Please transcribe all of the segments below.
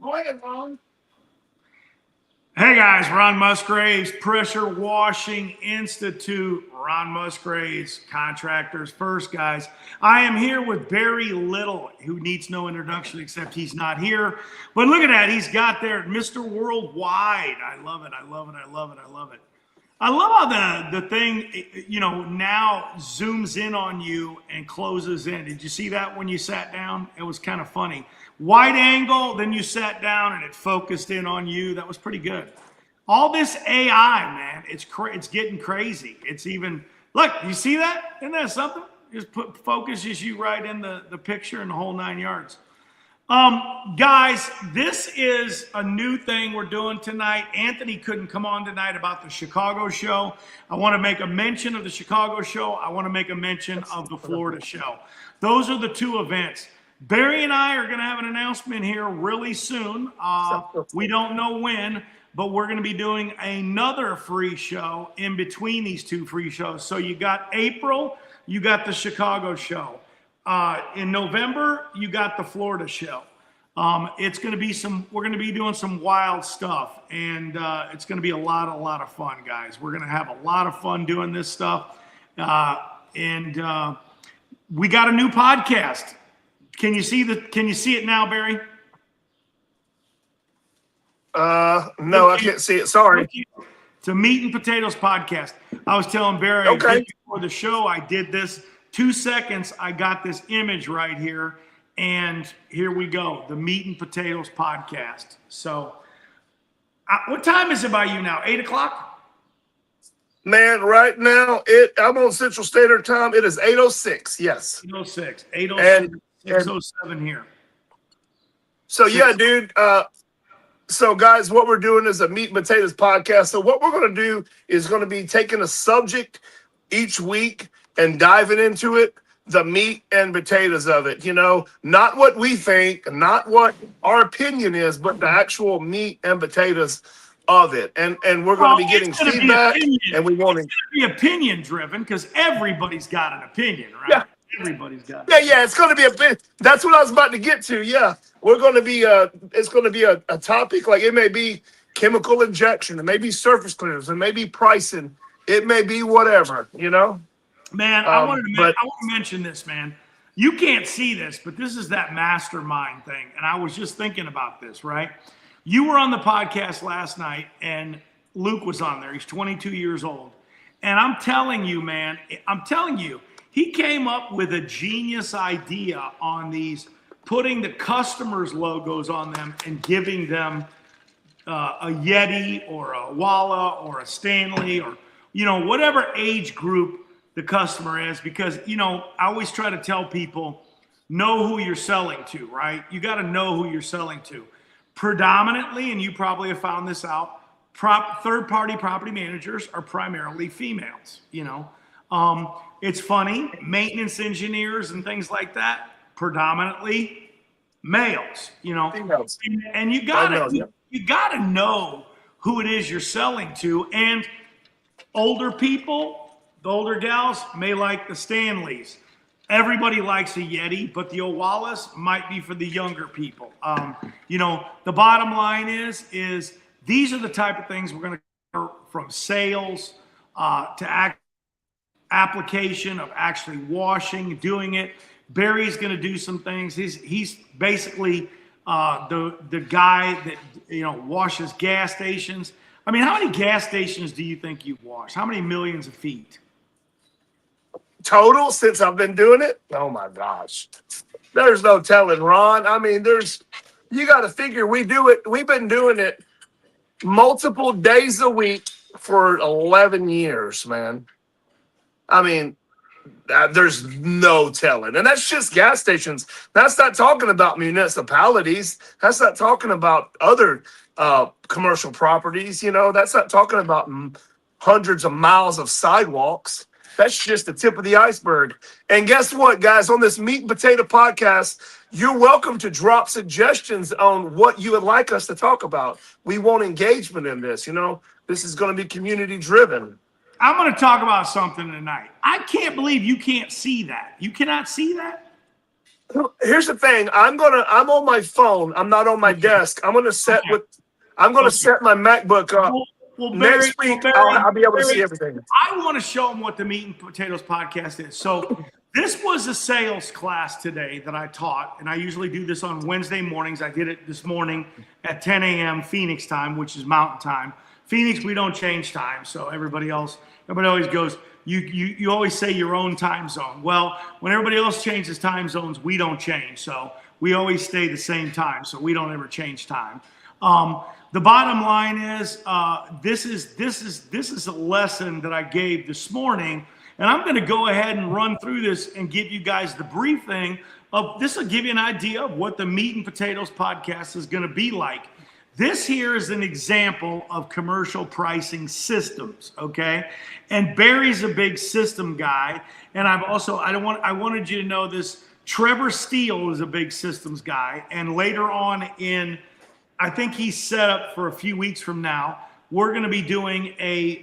Go ahead, Ron. Hey guys, Ron Musgraves, Pressure Washing Institute. Ron Musgraves, Contractors First, guys. I am here with Barry Little, who needs no introduction except he's not here. But look at that, he's got there Mr. Worldwide. I love it, I love it, I love it, I love it. I love how the thing, now zooms in on you and closes in. Did you see that when you sat down? It was kind of funny. Wide angle, then you sat down and it focused in on you. That was pretty good. All this AI, man, it's getting crazy. It's even, look, you see that? Isn't that something? Just focuses you right in the picture and the whole 9 yards. Guys, this is a new thing we're doing tonight. Anthony couldn't come on tonight about the Chicago show. I want to make a mention of the Chicago show. I want to make a mention of the Florida show. Those are the two events. Barry and I are going to have an announcement here really soon. We don't know when, but we're going to be doing another free show in between these two free shows. So you got April, you got the Chicago show. In November, you got the Florida show. It's going to be we're going to be doing some wild stuff, and it's going to be a lot of fun, guys. We're going to have a lot of fun doing this stuff. And we got a new podcast. Can you see it now, Barry? No, I can't see it. Sorry. It's a Meat and Potatoes podcast. I was telling Barry before the show, I did this 2 seconds. I got this image right here, and here we go. The Meat and Potatoes podcast. So, what time is it by you now? 8 o'clock? Man, right now I'm on Central Standard Time. It is 8:06. Yes. 8:06. 8:06. 6:07 here. So yeah, dude. So guys, what we're doing is a Meat and Potatoes podcast. So what we're going to do is going to be taking a subject each week and diving into it, the meat and potatoes of it. Not what we think, not what our opinion is, but the actual meat and potatoes of it. And we're going to be getting feedback, and we want to be opinion driven because everybody's got an opinion, right? Yeah. Everybody's got it. Yeah, it's going to be a bit. That's what I was about to get to. Yeah, we're going to be. It's going to be a topic like it may be chemical injection, it may be surface cleaners, it may be pricing, it may be whatever. Man, I want to mention this, man. You can't see this, but this is that mastermind thing. And I was just thinking about this, right? You were on the podcast last night, and Luke was on there. He's 22 years old. And I'm telling you, man, he came up with a genius idea on these, putting the customers' logos on them and giving them a Yeti or a Walla or a Stanley or, whatever age group the customer is. Because, I always try to tell people, know who you're selling to, right? You got to know who you're selling to. Predominantly, and you probably have found this out, third-party property managers are primarily females, It's funny, maintenance engineers and things like that, predominantly males, Females. And you gotta know who it is you're selling to. And older people, the older gals may like the Stanleys. Everybody likes a Yeti, but the Owalas might be for the younger people. The bottom line is these are the type of things we're going to cover, from sales to application of actually washing, doing it. Barry's going to do some things. He's basically the guy that washes gas stations. I mean, how many gas stations do you think you've washed? How many millions of feet? Total since I've been doing it? Oh my gosh. There's no telling, Ron. I mean, you got to figure we've been doing it multiple days a week for 11 years, man. I mean, there's no telling. And that's just gas stations. That's not talking about municipalities. That's not talking about other commercial properties. That's not talking about hundreds of miles of sidewalks. That's just the tip of the iceberg. And guess what, guys? On this Meat and Potato podcast, you're welcome to drop suggestions on what you would like us to talk about. We want engagement in this. This is going to be community driven. I'm going to talk about something tonight. I can't believe you can't see that. You cannot see that? Here's the thing. I'm on my phone. I'm not on my Okay. desk. Okay. I'm gonna Okay. set my MacBook up. Well, Next week, I'll be able to see Barry, everything. I want to show them what the Meat and Potatoes podcast is. So this was a sales class today that I taught, and I usually do this on Wednesday mornings. I did it this morning at 10 a.m. Phoenix time, which is Mountain time. Phoenix, we don't change time, so everybody always goes, you always say your own time zone. Well, when everybody else changes time zones, we don't change. So we always stay the same time, so we don't ever change time. The bottom line is, this is a lesson that I gave this morning, and I'm going to go ahead and run through this and give you guys the briefing of this. Will give you an idea of what the Meat and Potatoes podcast is going to be like. This here is an example of commercial pricing systems, okay? And Barry's a big system guy, and I wanted you to know this. Trevor Steele is a big systems guy, and later on I think he's set up for a few weeks from now. We're going to be doing a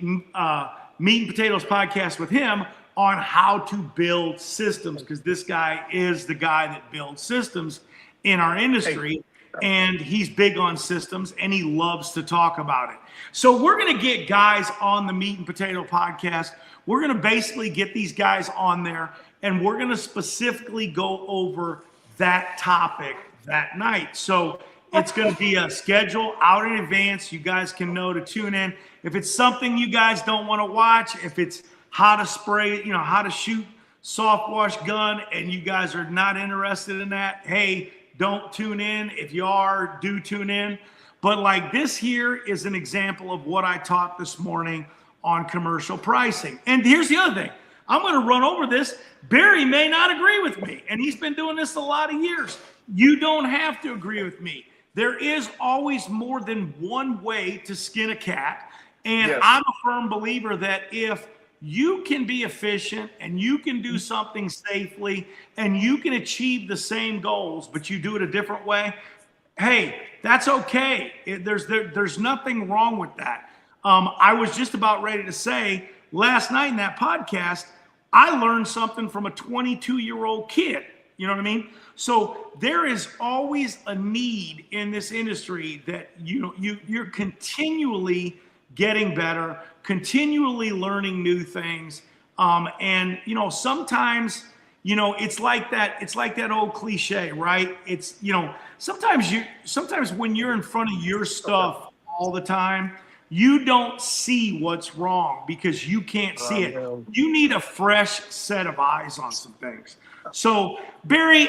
Meat and Potatoes podcast with him on how to build systems, because this guy is the guy that builds systems in our industry, and he's big on systems, and he loves to talk about it. So we're going to get guys on the Meat and Potato podcast. We're going to basically get these guys on there, and we're going to specifically go over that topic that night. So it's going to be a schedule out in advance. You guys can know to tune in. If it's something you guys don't want to watch, if it's how to spray, how to shoot soft wash gun, and you guys are not interested in that, hey, don't tune in. If you are, do tune in. But like this here is an example of what I taught this morning on commercial pricing. And here's the other thing. I'm going to run over this. Barry may not agree with me, and he's been doing this a lot of years. You don't have to agree with me. There is always more than one way to skin a cat. And yes, I'm a firm believer that if you can be efficient and you can do something safely and you can achieve the same goals, but you do it a different way, hey, that's okay. There's nothing wrong with that. I was just about ready to say last night in that podcast, I learned something from a 22-year-old kid. You know what I mean? So there is always a need in this industry that you're continually getting better, continually learning new things. And sometimes, it's like that old cliche, right? It's, sometimes when you're in front of your stuff all the time, you don't see what's wrong because you can't see it. You need a fresh set of eyes on some things. So Barry,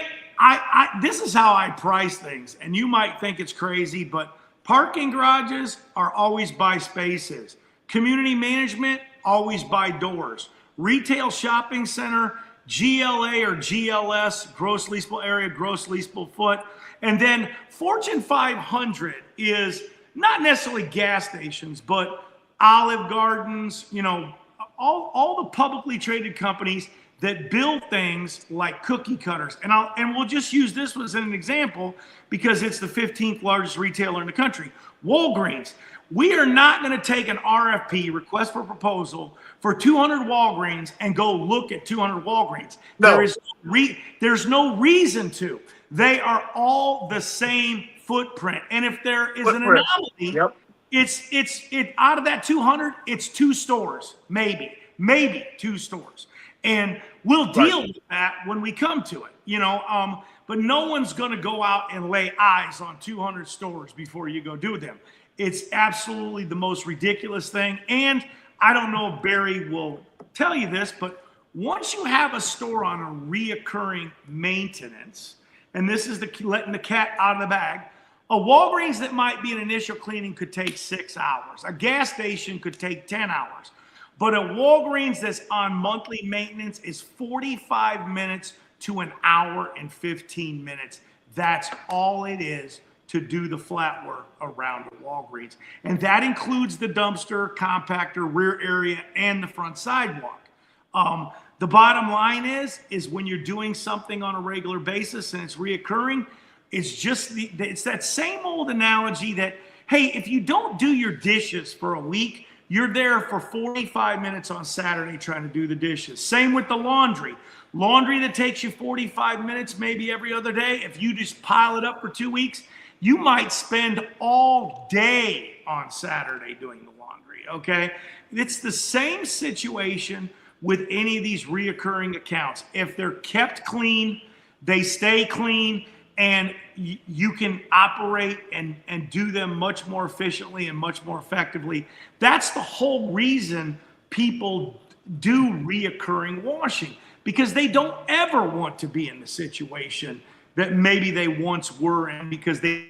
this is how I price things, and you might think it's crazy, but parking garages are always by spaces. Community management, always by doors. Retail shopping center, GLA or GLS, gross leasable area, gross leasable foot. And then Fortune 500 is not necessarily gas stations, but Olive Gardens, all the publicly traded companies that build things like cookie cutters. And we'll just use this as an example because it's the 15th largest retailer in the country. Walgreens. We are not going to take an RFP, request for proposal, for 200 Walgreens and go look at 200 Walgreens. No. There's no reason to. They are all the same footprint. And if there is an anomaly, it's out of that 200, it's 2 stores, maybe 2 stores. And we'll deal with that when we come to it, but no one's going to go out and lay eyes on 200 stores before you go do them. It's absolutely the most ridiculous thing. And I don't know if Barry will tell you this, but once you have a store on a reoccurring maintenance, and this is letting the cat out of the bag, a Walgreens that might be an initial cleaning could take 6 hours. A gas station could take 10 hours. But a Walgreens that's on monthly maintenance is 45 minutes to an hour and 15 minutes. That's all it is to do the flat work around a Walgreens. And that includes the dumpster, compactor, rear area, and the front sidewalk. The bottom line is when you're doing something on a regular basis and it's reoccurring, it's that same old analogy that, hey, if you don't do your dishes for a week, You're there for 45 minutes on Saturday trying to do the dishes. Same with the laundry. Laundry that takes you 45 minutes, maybe every other day. If you just pile it up for 2 weeks, you might spend all day on Saturday doing the laundry, okay? It's the same situation with any of these reoccurring accounts. If they're kept clean, they stay clean, and you can operate and do them much more efficiently and much more effectively. That's the whole reason people do reoccurring washing, because they don't ever want to be in the situation that maybe they once were in, because they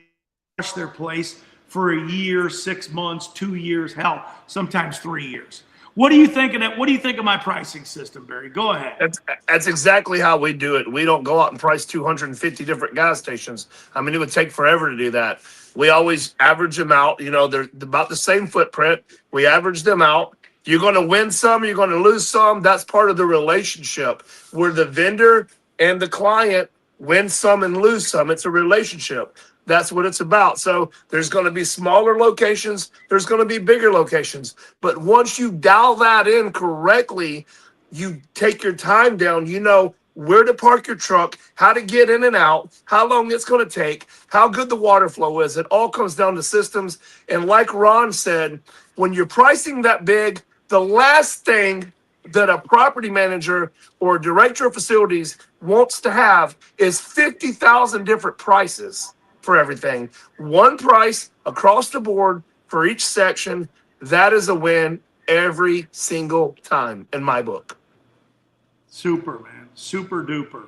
wash their place for a year, 6 months, 2 years, hell, sometimes 3 years. What do you think of that? What do you think of my pricing system, Barry? Go ahead. That's exactly how we do it. We don't go out and price 250 different gas stations. I mean, it would take forever to do that. We always average them out. You know, they're about the same footprint. We average them out. You're going to win some, you're going to lose some. That's part of the relationship where the vendor and the client win some and lose some. It's a relationship. That's what it's about. So there's going to be smaller locations. There's going to be bigger locations. But once you dial that in correctly, you take your time down. You know where to park your truck, how to get in and out, how long it's going to take, how good the water flow is. It all comes down to systems. And like Ron said, when you're pricing that big, the last thing that a property manager or director of facilities wants to have is 50,000 different prices for everything. One price across the board for each section. That is a win every single time in my book. Super, man. Super duper.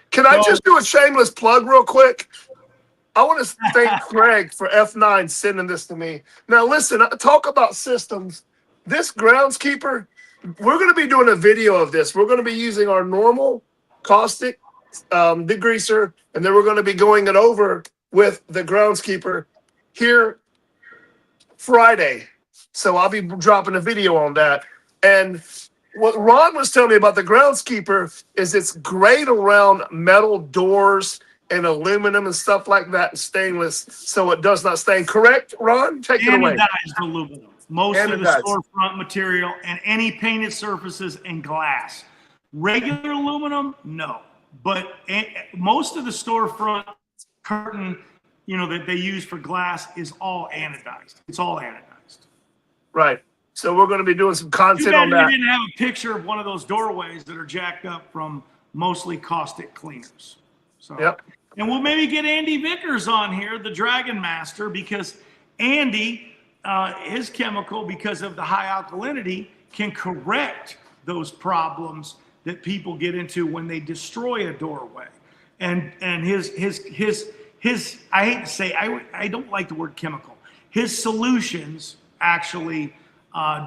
Can I just do a shameless plug real quick? I want to thank Craig for F9 sending this to me. Now, listen, talk about systems. This groundskeeper, we're going to be doing a video of this. We're going to be using our normal caustic degreaser, and then we're going to be going it over with the groundskeeper here Friday. So I'll be dropping a video on that. And what Ron was telling me about the groundskeeper is it's great around metal doors and aluminum and stuff like that, and stainless, so it does not stain. Correct, Ron? Take it away. Anodized aluminum. Most of the storefront material, and any painted surfaces and glass. Regular aluminum, no. But most of the storefront curtain, you know, that they use for glass is all anodized. It's all anodized. Right. So we're going to be doing some content on that. We didn't have a picture of one of those doorways that are jacked up from mostly caustic cleaners. So, yep. And we'll maybe get Andy Vickers on here, the Dragon Master, because Andy, his chemical, because of the high alkalinity, can correct those problems that people get into when they destroy a doorway. And his I hate to say, I don't like the word chemical. His solutions actually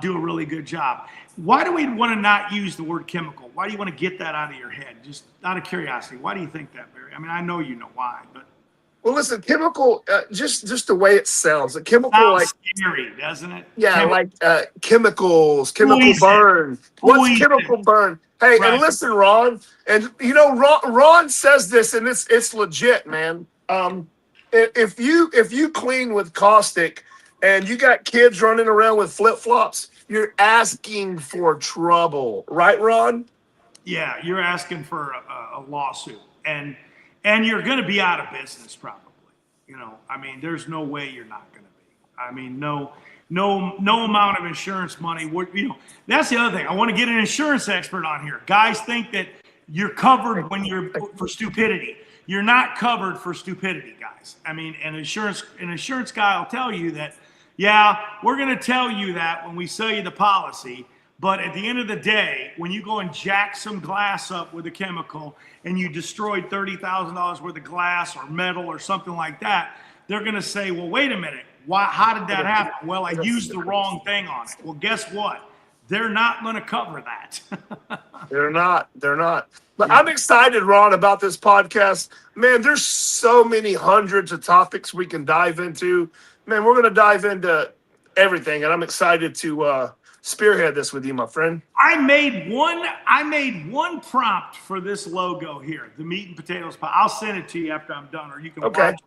do a really good job. Why do we want to not use the word chemical? Why do you want to get that out of your head? Just out of curiosity. Why do you think that, Barry? I mean, I know you know why, but. Well, listen, chemical, just the way it sounds. A chemical, sounds like scary, doesn't it? Yeah, like chemicals, chemical burn. What's chemical burn? Hey, and listen, Ron, and you know, Ron says this, and it's legit, man. If you clean with caustic, and you got kids running around with flip flops, you're asking for trouble, right, Ron? Yeah, you're asking for a lawsuit, and you're going to be out of business probably. You know, I mean, there's no way you're not going to be. I mean, no amount of insurance money would, you know. That's the other thing. I want to get an insurance expert on here. Guys think that you're covered when you're for stupidity. You're not covered for stupidity, guys. I mean, an insurance guy will tell you that, yeah, we're going to tell you that when we sell you the policy. But at the end of the day, when you go and jack some glass up with a chemical and you destroyed $30,000 worth of glass or metal or something like that, they're going to say, well, wait a minute. How did that happen? Well, I used the wrong thing on it. Well, guess what? They're not going to cover that. They're not. But I'm excited, Ron, about this podcast. Man, there's so many hundreds of topics we can dive into. Man, we're going to dive into everything, and I'm excited to spearhead this with you, my friend. I made one prompt for this logo here, the meat and potatoes pie. I'll send it to you after I'm done, or you can watch it.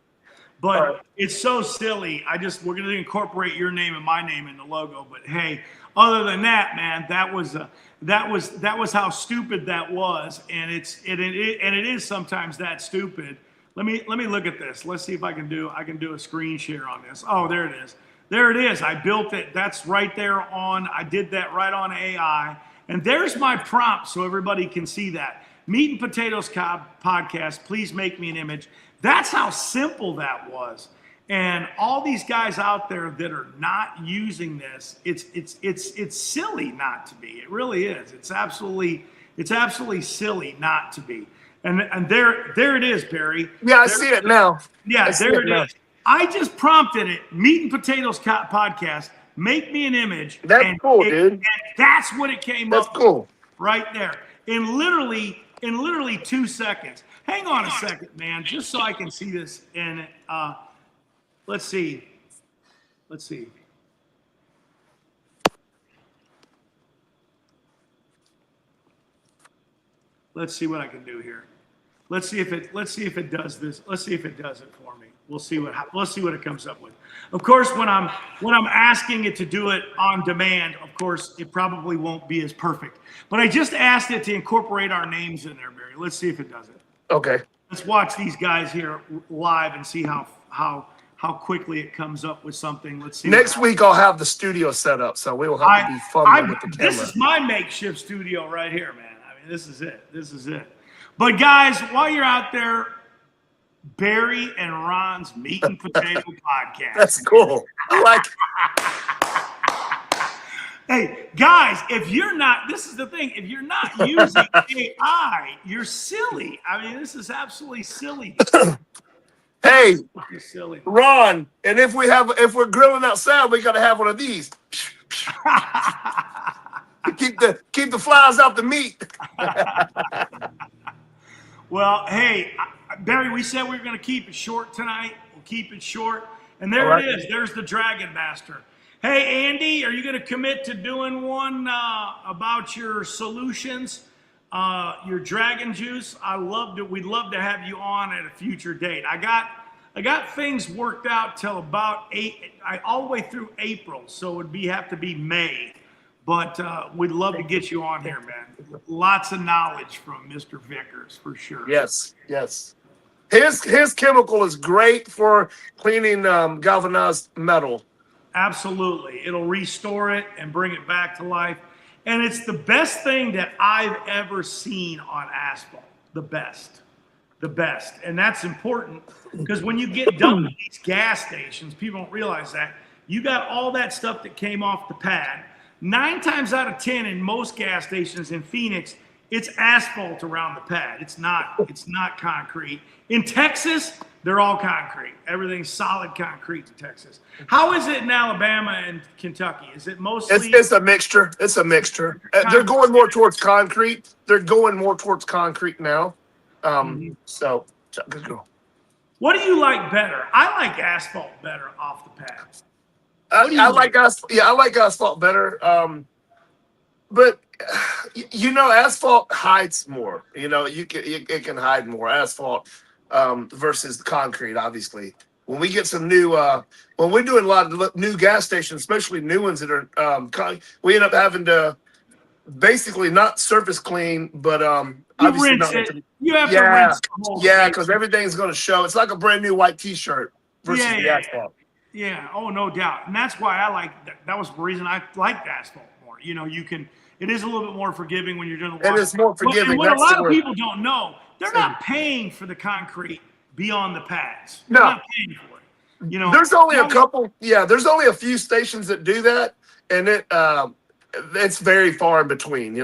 All right. but it's so silly. We're going to incorporate your name and my name in the logo. But hey, other than that, man, that was how stupid that was, and it is sometimes that stupid. Let me look at this. Let's see if I can do a screen share on this. Oh, there it is. There it is. I built it. That's right there on. I did that right on AI, and there's my prompt so everybody can see that. Meat and Potatoes podcast. Please make me an image. That's how simple that was. And all these guys out there that are not using this, it's silly not to be. It really is. It's absolutely silly not to be. And there it is, Barry. Yeah, I see it now. Yeah, there it is. I just prompted it. Meat and Potatoes podcast. Make me an image. That's cool, dude. And that's what it came up. That's cool. Right there. In literally 2 seconds. Hang on a second, man, just so I can see this. And let's see. Let's see what I can do here. Let's see if it does this. Let's see if it does it for me. Let's see what it comes up with. Of course, when I'm asking it to do it on demand, of course, it probably won't be as perfect. But I just asked it to incorporate our names in there, Barry. Let's see if it does it. Okay. Let's watch these guys here live and see how quickly it comes up with something. Let's see. Next week I'll have the studio set up, so we will have to be fun with the camera. This is my makeshift studio right here, man. I mean, this is it. This is it. But guys, while you're out there, Barry and Ron's Meat and Potato podcast. That's cool. I like it. Hey, guys, if you're not, this is the thing, if you're not using AI, you're silly. I mean, this is absolutely silly. Hey, Silly. Ron, and if we're grilling outside, we gotta have one of these. keep the flies out the meat. Well, hey, Barry, we said we were going to keep it short tonight. We'll keep it short. And there it is. There's the Dragon Master. Hey, Andy, are you going to commit to doing one about your solutions, your dragon juice? We'd love to have you on at a future date. I got things worked out till about all the way through April, so it would have to be May. But we'd love to get you on here, man. Lots of knowledge from Mr. Vickers, for sure. Yes. His chemical is great for cleaning galvanized metal. Absolutely. It'll restore it and bring it back to life. And it's the best thing that I've ever seen on asphalt. The best. And that's important because when you get done with these gas stations, people don't realize that. You got all that stuff that came off the pad. 9 times out of 10 in most gas stations in Phoenix, it's asphalt around the pad. It's not concrete. In Texas, they're all concrete. Everything's solid concrete in Texas. How is it in Alabama and Kentucky? Is it mostly? It's a mixture. They're going more towards concrete. Now. So good girl. What do you like better? I like asphalt better off the pad. I like asphalt better. But asphalt hides more. It can hide more asphalt versus the concrete. Obviously, when we get some new, when we're doing a lot of new gas stations, especially new ones that are, we end up having to basically not surface clean, but obviously rinse it. You have to rinse the whole thing. because everything's going to show. It's like a brand new white T-shirt versus the asphalt. Yeah. Oh, no doubt. And that's why I like that. That was the reason I liked asphalt more. It is a little bit more forgiving when you're doing the water. It is more forgiving. And what a lot of people don't know, they're not paying for the concrete beyond the pads. They're not paying for it. There's only a couple. Yeah, there's only a few stations that do that, and it's very far in between.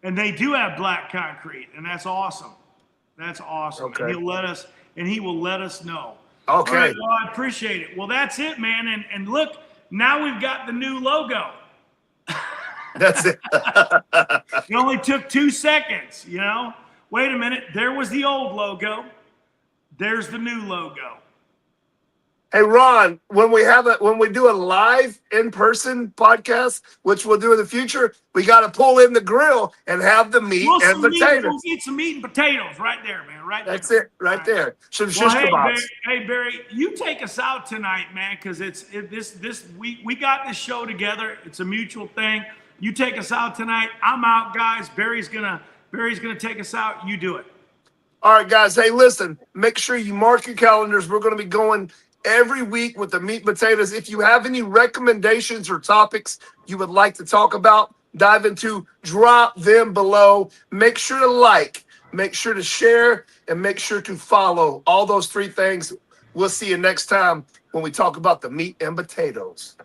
And they do have black concrete, and that's awesome. That's awesome. Okay. And he will let us know. Okay. All right, well, I appreciate it. Well, that's it, man. And look, now we've got the new logo. That's it. It only took 2 seconds, Wait a minute. There was the old logo. There's the new logo. Hey Ron, when we do a live in person podcast, which we'll do in the future, we got to pull in the grill and have the meat and We'll potatoes. eat some meat and potatoes right there, man. Right there. That's it, All right right. there. Some Well, shish kebabs. Hey Barry, you take us out tonight, man, because this we got this show together. It's a mutual thing. You take us out tonight. I'm out, guys. Barry's gonna take us out. You do it. All right, guys. Hey, listen, make sure you mark your calendars. We're going to be going every week with the meat and potatoes. If you have any recommendations or topics you would like to talk about, dive into, drop them below. Make sure to like, make sure to share, and make sure to follow. All those three things. We'll see you next time when we talk about the meat and potatoes.